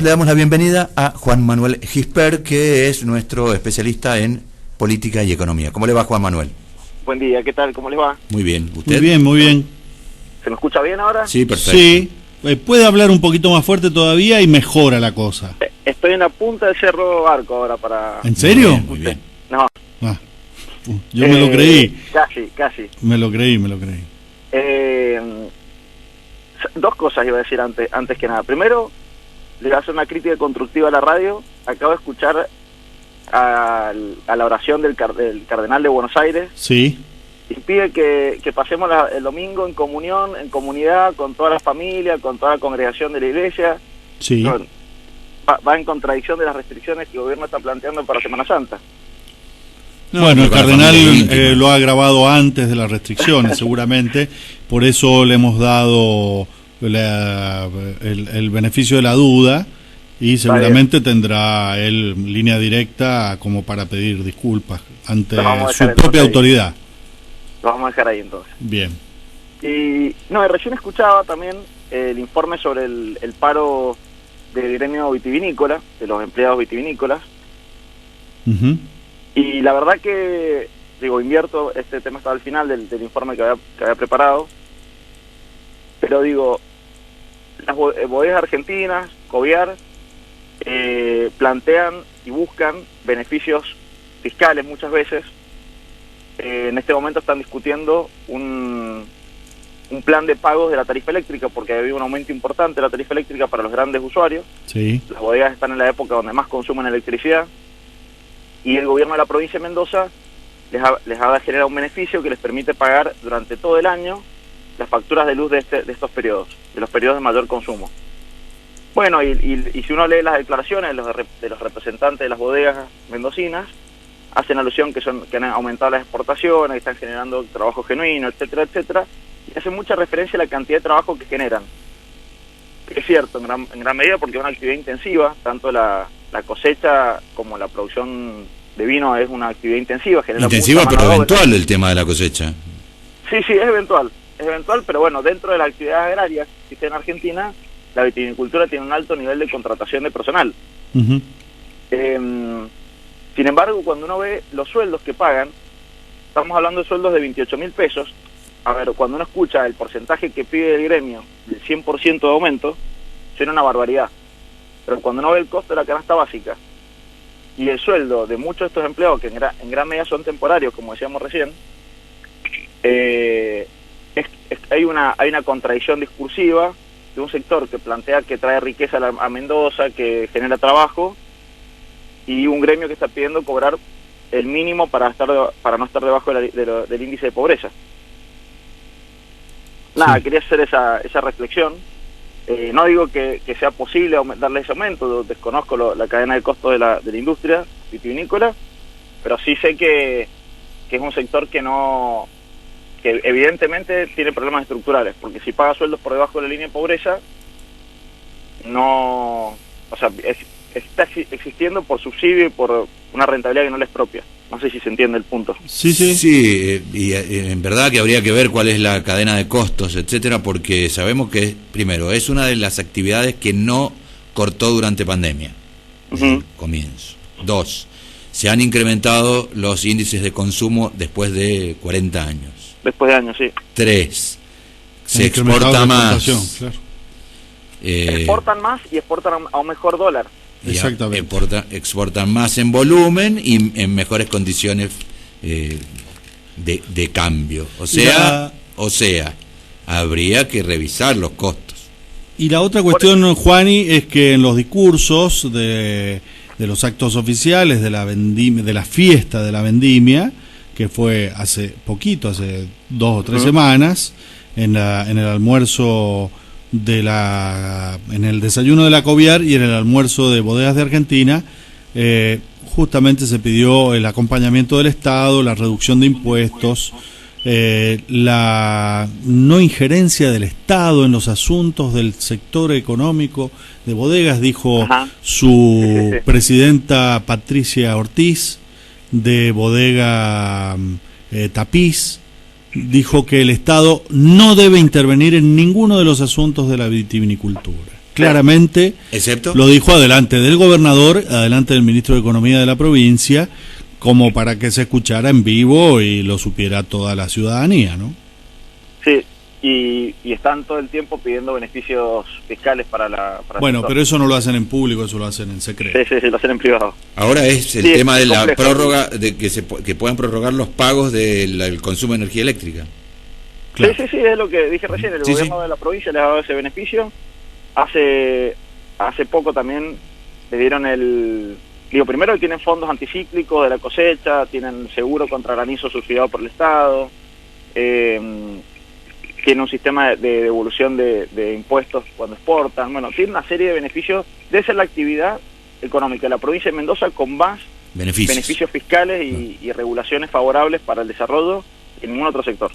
Le damos la bienvenida a Juan Manuel Gispert, que es nuestro especialista en política y economía. ¿Cómo le va, Juan Manuel? Buen día, ¿qué tal? ¿Cómo les va? Muy bien, ¿usted? Muy bien, muy bien. ¿Se me escucha bien ahora? Sí, perfecto. Sí, puede hablar un poquito más fuerte todavía y mejora la cosa. Estoy en la punta del Cerro Arco ahora para... ¿En serio? Muy bien. No. Ah, yo me lo creí. Casi. Me lo creí. Dos cosas iba a decir antes que nada. Primero, le voy a hacer una crítica constructiva a la radio. Acabo de escuchar a la oración del cardenal de Buenos Aires. Sí. Y pide que pasemos el domingo en comunión, en comunidad, con toda la familia, con toda la congregación de la iglesia. Sí. Va en contradicción de las restricciones que el gobierno está planteando para Semana Santa. Bueno, el con la cardenal familia íntima. lo ha grabado antes de las restricciones, seguramente. Por eso le hemos dado el beneficio de la duda y seguramente tendrá él línea directa como para pedir disculpas ante su propia autoridad. Lo vamos a dejar ahí entonces. Bien. Y recién escuchaba también el informe sobre el paro del gremio vitivinícola, de los empleados vitivinícolas. Uh-huh. Y la verdad que, invierto, este tema estaba al final del informe que había preparado, pero las bodegas argentinas, Coviar, plantean y buscan beneficios fiscales muchas veces. En este momento están discutiendo un plan de pagos de la tarifa eléctrica, porque ha habido un aumento importante de la tarifa eléctrica para los grandes usuarios. Sí. Las bodegas están en la época donde más consumen electricidad, y el gobierno de la provincia de Mendoza les ha generado un beneficio que les permite pagar durante todo el año las facturas de luz de estos periodos, de los periodos de mayor consumo. Bueno, y si uno lee las declaraciones de los representantes de las bodegas mendocinas, hacen alusión que han aumentado las exportaciones, que están generando trabajo genuino, etcétera, etcétera, y hacen mucha referencia a la cantidad de trabajo que generan. Es cierto, en gran medida, porque es una actividad intensiva, tanto la cosecha como la producción de vino es una actividad intensiva. Intensiva, pero eventual el tema de la cosecha. Sí, es eventual, pero bueno, dentro de las actividades agrarias que existen en Argentina, la vitivinicultura tiene un alto nivel de contratación de personal. Uh-huh. Sin embargo, cuando uno ve los sueldos que pagan, estamos hablando de sueldos de 28.000 pesos. A ver, cuando uno escucha el porcentaje que pide el gremio del 100% de aumento, suena una barbaridad. Pero cuando uno ve el costo de la canasta básica y el sueldo de muchos de estos empleados, que en gran medida son temporarios, como decíamos recién, hay una contradicción discursiva de un sector que plantea que trae riqueza a Mendoza, que genera trabajo, y un gremio que está pidiendo cobrar el mínimo para no estar debajo del índice de pobreza. Nada, sí. Quería hacer esa reflexión. No digo que sea posible darle ese aumento, desconozco la cadena de costos de la industria vitivinícola, pero sí sé que es un sector que evidentemente tiene problemas estructurales, porque si paga sueldos por debajo de la línea de pobreza, está existiendo por subsidio y por una rentabilidad que no les propia. No sé si se entiende el punto. Sí, y en verdad que habría que ver cuál es la cadena de costos, etcétera, porque sabemos que, primero, es una de las actividades que no cortó durante pandemia, desde el comienzo. 2, se han incrementado los índices de consumo después de 40 años. Después de años, sí. 3, se exporta más. Claro. Exportan más y exportan a un mejor dólar. Exactamente. Exportan más en volumen y en mejores condiciones de cambio. O sea, habría que revisar los costos. Y la otra cuestión, Juani, es que en los discursos de los actos oficiales de la fiesta de la vendimia, que fue hace 2 o 3 semanas, en el almuerzo en el desayuno de la Coviar y en el almuerzo de Bodegas de Argentina, justamente se pidió el acompañamiento del Estado, la reducción de impuestos, la no injerencia del Estado en los asuntos del sector económico de bodegas, dijo su presidenta Patricia Ortiz de Bodega Tapiz. Dijo que el Estado no debe intervenir en ninguno de los asuntos de la vitivinicultura. claramente, ¿excepto? lo dijo adelante del gobernador, adelante del ministro de Economía de la provincia, como para que se escuchara en vivo y lo supiera toda la ciudadanía, ¿no? Sí, y están todo el tiempo pidiendo beneficios fiscales para bueno, pero eso no lo hacen en público, eso lo hacen en secreto. Sí, lo hacen en privado. Ahora es el Sí, tema de la complejo. prórroga, de que puedan prorrogar los pagos del consumo de energía eléctrica. Claro. Sí, es lo que dije recién, el gobierno de la provincia les ha dado ese beneficio. Hace poco también le dieron primero tienen fondos anticíclicos de la cosecha, tienen seguro contra granizo subsidiado por el Estado, tiene un sistema de devolución de impuestos cuando exportan, bueno, tiene una serie de beneficios. Debe ser la actividad económica de la provincia de Mendoza con más beneficios fiscales y regulaciones favorables para el desarrollo en ningún otro sector.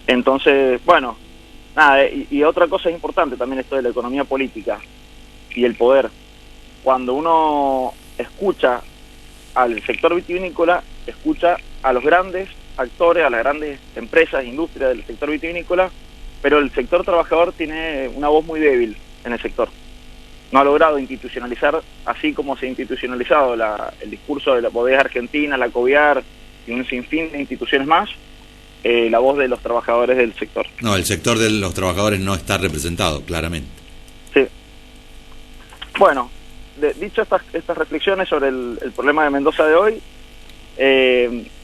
Entonces, bueno, nada, y otra cosa importante también esto de la economía política y el poder. Cuando uno escucha al sector vitivinícola, escucha a los grandes actores, a las grandes empresas, industrias del sector vitivinícola, pero el sector trabajador tiene una voz muy débil en el sector. No ha logrado institucionalizar, así como se ha institucionalizado el discurso de la bodega argentina, la COVIAR y un sinfín de instituciones más, la voz de los trabajadores del sector. No, el sector de los trabajadores no está representado, claramente. Sí. Bueno, dicho estas reflexiones sobre el problema de Mendoza de hoy,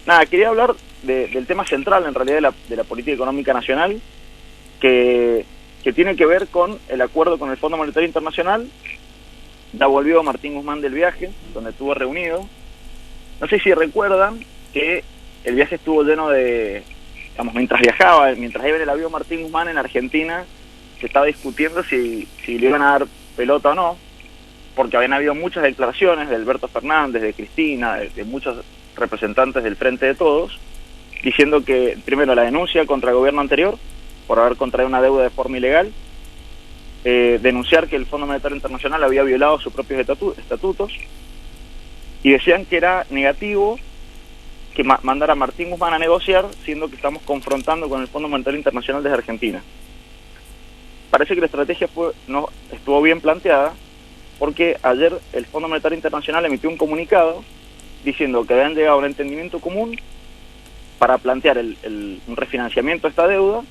nada, quería hablar del tema central en realidad de la política económica nacional, que tiene que ver con el acuerdo con el Fondo Monetario Internacional. Ya volvió Martín Guzmán del viaje, donde estuvo reunido. No sé si recuerdan que el viaje estuvo lleno de, mientras iba en el avión Martín Guzmán en Argentina, se estaba discutiendo si le iban a dar pelota o no, porque habían habido muchas declaraciones de Alberto Fernández, de Cristina, de muchos representantes del Frente de Todos, diciendo que, primero, la denuncia contra el gobierno anterior por haber contraído una deuda de forma ilegal, denunciar que el Fondo Monetario Internacional había violado sus propios estatutos, y decían que era negativo que mandara a Martín Guzmán a negociar, siendo que estamos confrontando con el Fondo Monetario Internacional desde Argentina. Parece que la estrategia no estuvo bien planteada, porque ayer el Fondo Monetario Internacional emitió un comunicado diciendo que habían llegado a un entendimiento común para plantear un refinanciamiento de esta deuda,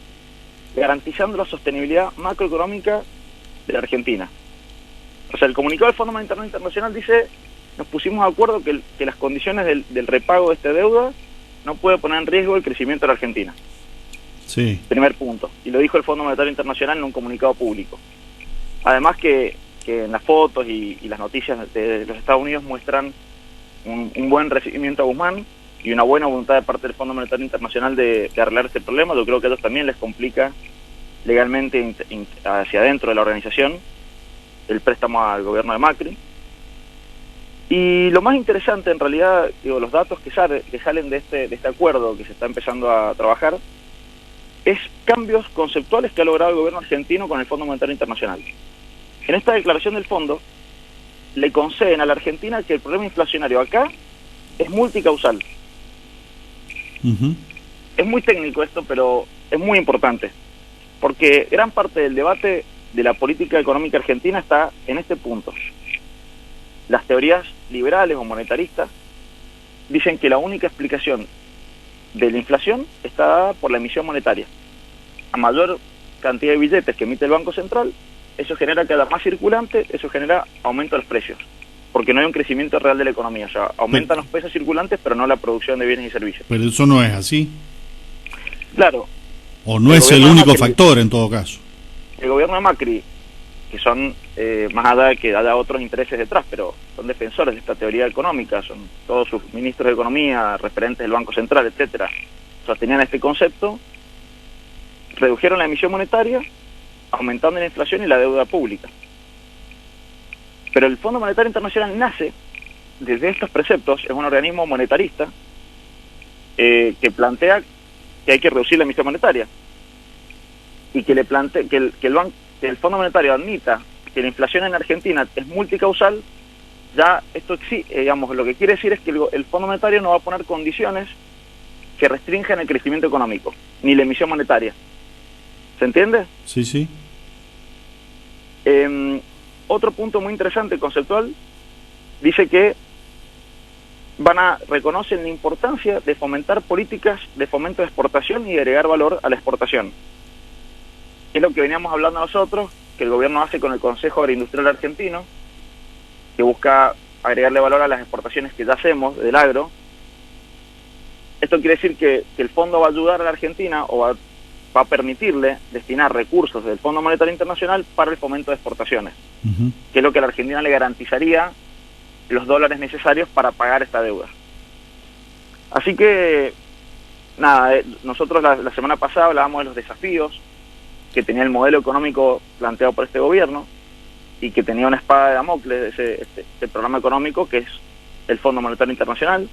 garantizando la sostenibilidad macroeconómica de la Argentina. O sea, el comunicado del Fondo Monetario Internacional dice: nos pusimos de acuerdo que las condiciones del repago de esta deuda no puede poner en riesgo el crecimiento de la Argentina. Sí. Primer punto. Y lo dijo el Fondo Monetario Internacional en un comunicado público. Además que en las fotos y las noticias de los Estados Unidos muestran un buen recibimiento a Guzmán y una buena voluntad de parte del Fondo Monetario Internacional de arreglar este problema. Yo creo que a ellos también les complica legalmente hacia adentro de la organización el préstamo al gobierno de Macri. Y lo más interesante, en realidad, los datos que salen de este acuerdo que se está empezando a trabajar, es cambios conceptuales que ha logrado el gobierno argentino con el Fondo Monetario Internacional. En esta declaración del fondo, le conceden a la Argentina que el problema inflacionario acá es multicausal. Es muy técnico esto, pero es muy importante, porque gran parte del debate de la política económica argentina está en este punto. Las teorías liberales o monetaristas dicen que la única explicación de la inflación está dada por la emisión monetaria. A mayor cantidad de billetes que emite el Banco Central, eso genera que haya más circulante, eso genera aumento de los precios, porque no hay un crecimiento real de la economía. O sea, aumentan los pesos circulantes, pero no la producción de bienes y servicios. Pero eso no es así. Claro. O no es el único factor en todo caso. El gobierno de Macri, que son, más allá de que haya otros intereses detrás, pero son defensores de esta teoría económica, son todos sus ministros de Economía, referentes del Banco Central, etcétera, sostenían este concepto, redujeron la emisión monetaria, aumentando la inflación y la deuda pública. Pero el Fondo Monetario Internacional nace desde estos preceptos, es un organismo monetarista que plantea que hay que reducir la emisión monetaria y que le plantea que el Fondo Monetario admita que la inflación en Argentina es multicausal. Ya esto lo que quiere decir es que el Fondo Monetario no va a poner condiciones que restrinjan el crecimiento económico ni la emisión monetaria. ¿Se entiende? Sí, sí. Otro punto muy interesante, conceptual, dice que reconocen la importancia de fomentar políticas de fomento de exportación y de agregar valor a la exportación. Es lo que veníamos hablando nosotros, que el gobierno hace con el Consejo Agroindustrial Argentino, que busca agregarle valor a las exportaciones que ya hacemos del agro. Esto quiere decir que el fondo va a ayudar a la Argentina o va a permitirle destinar recursos del Fondo Monetario Internacional para el fomento de exportaciones, que es lo que a la Argentina le garantizaría los dólares necesarios para pagar esta deuda. Así que, nada, nosotros la semana pasada hablábamos de los desafíos que tenía el modelo económico planteado por este gobierno y que tenía una espada de Damocles, este programa económico que es el Fondo Monetario Internacional,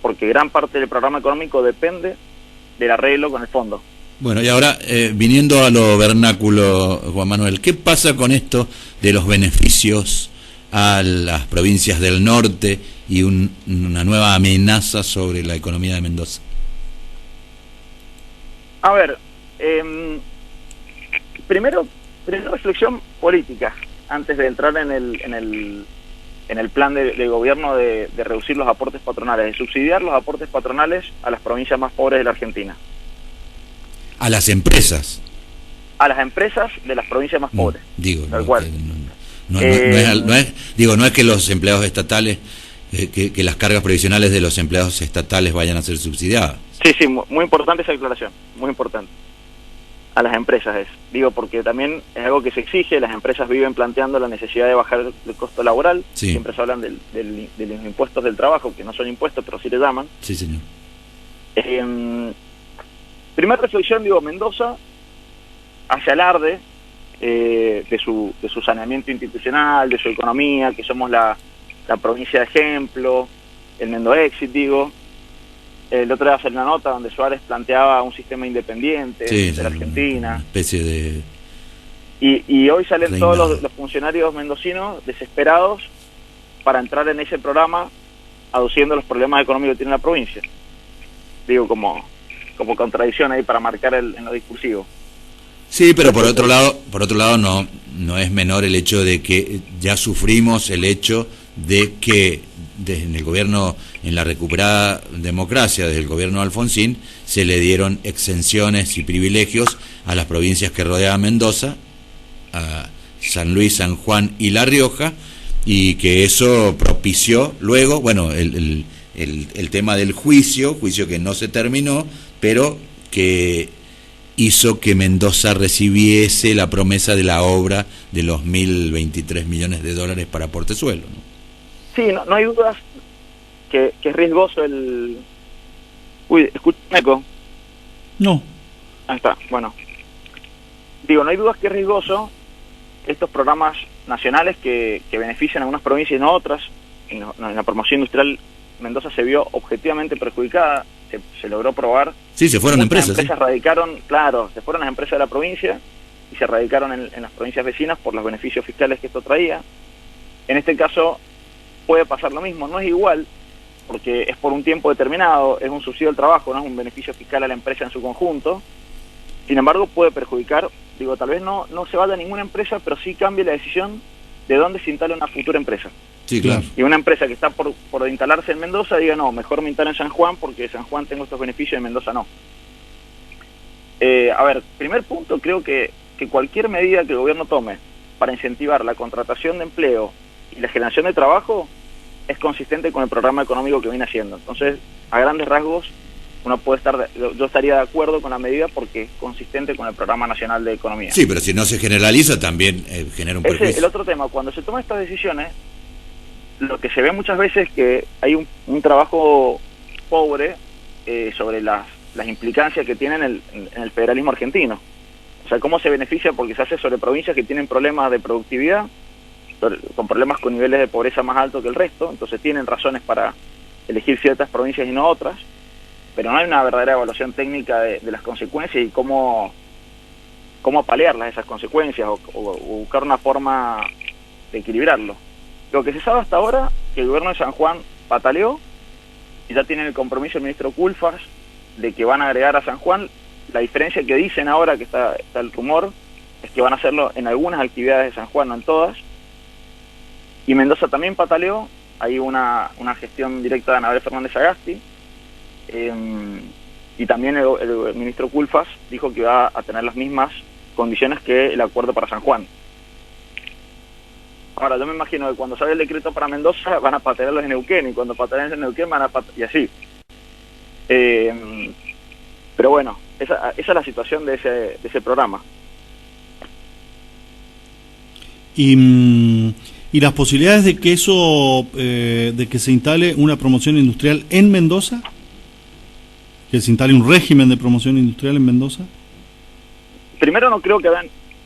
porque gran parte del programa económico depende del arreglo con el fondo. Bueno, y ahora, viniendo a lo vernáculo, Juan Manuel, ¿qué pasa con esto de los beneficios a las provincias del norte y una nueva amenaza sobre la economía de Mendoza? A ver, primera reflexión política, antes de entrar en el plan de gobierno de reducir los aportes patronales, de subsidiar los aportes patronales a las provincias más pobres de la Argentina. A las empresas. A las empresas de las provincias más pobres. Digo, tal cual. No es que los empleados estatales, que las cargas previsionales de los empleados estatales vayan a ser subsidiadas. Sí, muy importante esa aclaración, muy importante. A las empresas digo, porque también es algo que se exige, las empresas viven planteando la necesidad de bajar el costo laboral, sí. Siempre se hablan de los impuestos del trabajo, que no son impuestos, pero sí le llaman. Sí, señor. Primera reflexión, Mendoza hace alarde de su saneamiento institucional, de su economía, que somos la provincia de ejemplo, el Mendoexit, el otro día hace una nota donde Suárez planteaba un sistema independiente de la Argentina. Una especie de... Y hoy salen reinado. todos los funcionarios mendocinos desesperados para entrar en ese programa, aduciendo los problemas económicos que tiene la provincia. Como contradicción ahí para marcar en lo discursivo. Sí, pero por otro lado no es menor el hecho de que ya sufrimos el hecho de que desde el gobierno, en la recuperada democracia, desde el gobierno de Alfonsín, se le dieron exenciones y privilegios a las provincias que rodeaban Mendoza, a San Luis, San Juan y La Rioja, y que eso propició luego, el tema del juicio que no se terminó, pero que hizo que Mendoza recibiese la promesa de la obra de los 1.023 millones de dólares para Portezuelo, ¿no? Sí, no hay dudas que es riesgoso el... Uy, ¿escucha un eco? No. Ahí está, bueno. No hay dudas que es riesgoso estos programas nacionales que benefician a unas provincias y no a otras. En la promoción industrial, Mendoza se vio objetivamente perjudicada, se logró probar. Sí, se fueron empresas. Las empresas radicaron, se fueron las empresas de la provincia y se radicaron en las provincias vecinas por los beneficios fiscales que esto traía. En este caso puede pasar lo mismo, no es igual, porque es por un tiempo determinado, es un subsidio al trabajo, no es un beneficio fiscal a la empresa en su conjunto. Sin embargo, puede perjudicar, tal vez no se vaya a ninguna empresa, pero sí cambie la decisión de dónde se instala una futura empresa. Sí, claro. Y una empresa que está por instalarse en Mendoza diga, no, mejor me instalo en San Juan porque en San Juan tengo estos beneficios y en Mendoza no. Primer punto, creo que cualquier medida que el gobierno tome para incentivar la contratación de empleo y la generación de trabajo es consistente con el programa económico que viene haciendo. Entonces, a grandes rasgos, yo estaría de acuerdo con la medida porque es consistente con el Programa Nacional de Economía. Sí, pero si no se generaliza también genera un perjuicio. El otro tema, cuando se toman estas decisiones, lo que se ve muchas veces es que hay un trabajo pobre sobre las implicancias que tiene en el federalismo argentino. O sea, cómo se beneficia porque se hace sobre provincias que tienen problemas de productividad, con problemas con niveles de pobreza más altos que el resto, entonces tienen razones para elegir ciertas provincias y no otras, pero no hay una verdadera evaluación técnica de las consecuencias y cómo paliarlas esas consecuencias o buscar una forma de equilibrarlo. Lo que se sabe hasta ahora, que el gobierno de San Juan pataleó y ya tienen el compromiso del ministro Culfas de que van a agregar a San Juan. La diferencia que dicen ahora, que está el rumor, es que van a hacerlo en algunas actividades de San Juan, no en todas. Y Mendoza también pataleó, hay una gestión directa de Anabel Fernández Agasti, y también el ministro Culfas dijo que va a tener las mismas condiciones que el acuerdo para San Juan. Ahora, yo me imagino que cuando salga el decreto para Mendoza van a patalear los de Neuquén, y cuando patalean en Neuquén van a y así. Pero bueno, esa es la situación de ese programa. ¿Y las posibilidades de que de que se instale una promoción industrial en Mendoza? ¿Que se instale un régimen de promoción industrial en Mendoza? Primero, no creo que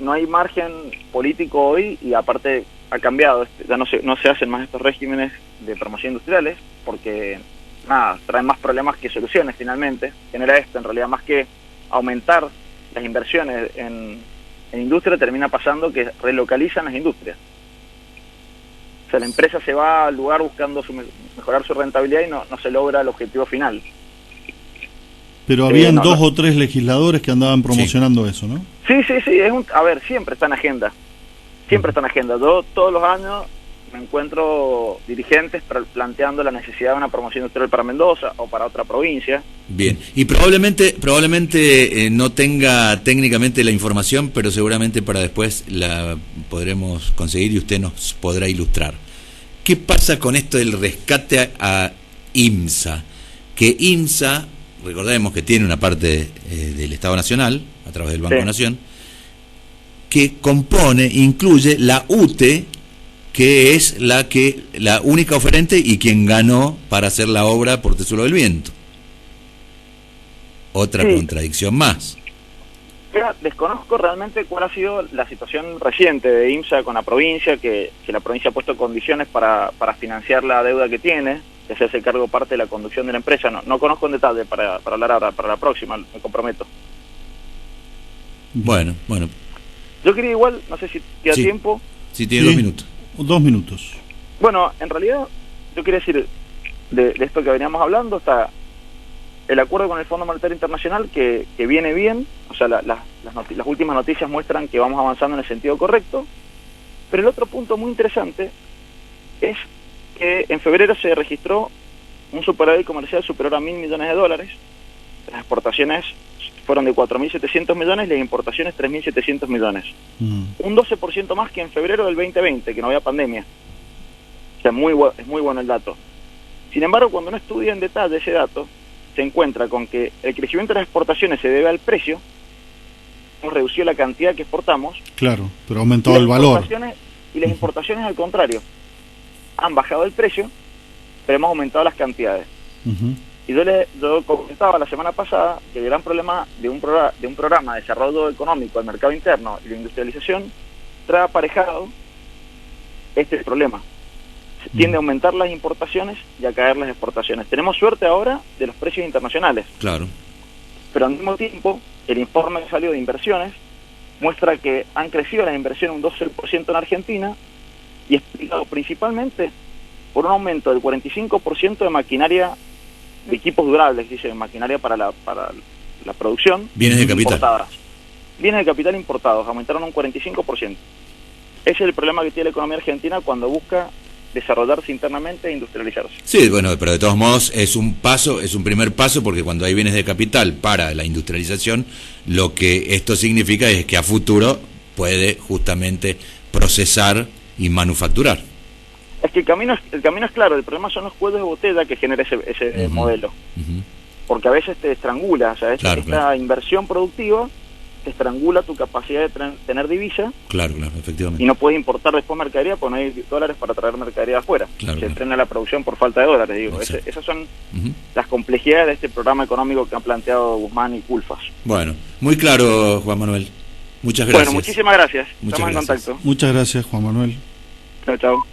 no hay margen político hoy, y aparte ha cambiado, ya no se hacen más estos regímenes de promoción industriales, porque nada, traen más problemas que soluciones finalmente. Genera esto, en realidad, más que aumentar las inversiones en industria, termina pasando que relocalizan las industrias. O sea, la empresa se va al lugar buscando mejorar su rentabilidad y no se logra el objetivo final. Pero habían dos o tres legisladores que andaban promocionando eso, ¿no? Sí, a ver, siempre está en agenda. Siempre está en agenda. Yo todos los años me encuentro dirigentes planteando la necesidad de una promoción industrial para Mendoza o para otra provincia. Bien, y probablemente no tenga técnicamente la información, pero seguramente para después la podremos conseguir y usted nos podrá ilustrar. ¿Qué pasa con esto del rescate a IMSA? Que IMSA, recordemos que tiene una parte del Estado Nacional, a través del Banco Nación, que incluye la UTE, que es la única oferente y quien ganó para hacer la obra por Tesuelo del Viento. Otra contradicción más. Desconozco realmente cuál ha sido la situación reciente de IMSA con la provincia, que la provincia ha puesto condiciones para financiar la deuda que tiene, que se hace cargo parte de la conducción de la empresa. No conozco en detalle para hablar ahora, para la próxima, me comprometo. Bueno. Yo quería igual, no sé si queda tiempo. Sí, tiene 2 minutos. 2 minutos. Bueno, en realidad, yo quería decir, de esto que veníamos hablando, está el acuerdo con el Fondo Monetario Internacional, que viene bien, o sea, las últimas noticias muestran que vamos avanzando en el sentido correcto, pero el otro punto muy interesante es que en febrero se registró un superávit comercial superior a $1.000 millones, las exportaciones fueron de 4.700 millones y las importaciones 3.700 millones. Un 12% más que en febrero del 2020, que no había pandemia. O sea, es muy bueno el dato. Sin embargo, cuando uno estudia en detalle ese dato, se encuentra con que el crecimiento de las exportaciones se debe al precio, hemos reducido la cantidad que exportamos. Claro, pero ha aumentado el valor. Y las importaciones, al contrario, han bajado el precio, pero hemos aumentado las cantidades. Y yo comentaba la semana pasada que el gran problema de un programa de desarrollo económico del mercado interno y de industrialización trae aparejado este problema. Se tiende a aumentar las importaciones y a caer las exportaciones. Tenemos suerte ahora de los precios internacionales. Claro. Pero al mismo tiempo, el informe que salió de inversiones muestra que han crecido las inversiones un 12% en Argentina, y explicado principalmente por un aumento del 45% de maquinaria, de equipos durables, dice, maquinaria para la producción. Bienes de capital. Importadas. Bienes de capital importados, aumentaron un 45%. Ese es el problema que tiene la economía argentina cuando busca desarrollarse internamente e industrializarse. Sí, bueno, pero de todos modos es un primer paso, porque cuando hay bienes de capital para la industrialización, lo que esto significa es que a futuro puede justamente procesar y manufacturar. Es que el camino es claro, el problema son los cuellos de botella que genera ese modelo. Porque a veces te estrangula, o sea, esta inversión productiva te estrangula tu capacidad de tener divisa. Claro, efectivamente. Y no puedes importar después mercadería porque no hay dólares para traer mercadería de afuera. Se frena la producción por falta de dólares, digo. Esas son las complejidades de este programa económico que han planteado Guzmán y Culfas. Bueno, muy claro, Juan Manuel. Muchas gracias. Bueno, muchísimas gracias. Estamos en contacto. Muchas gracias, Juan Manuel. Chao.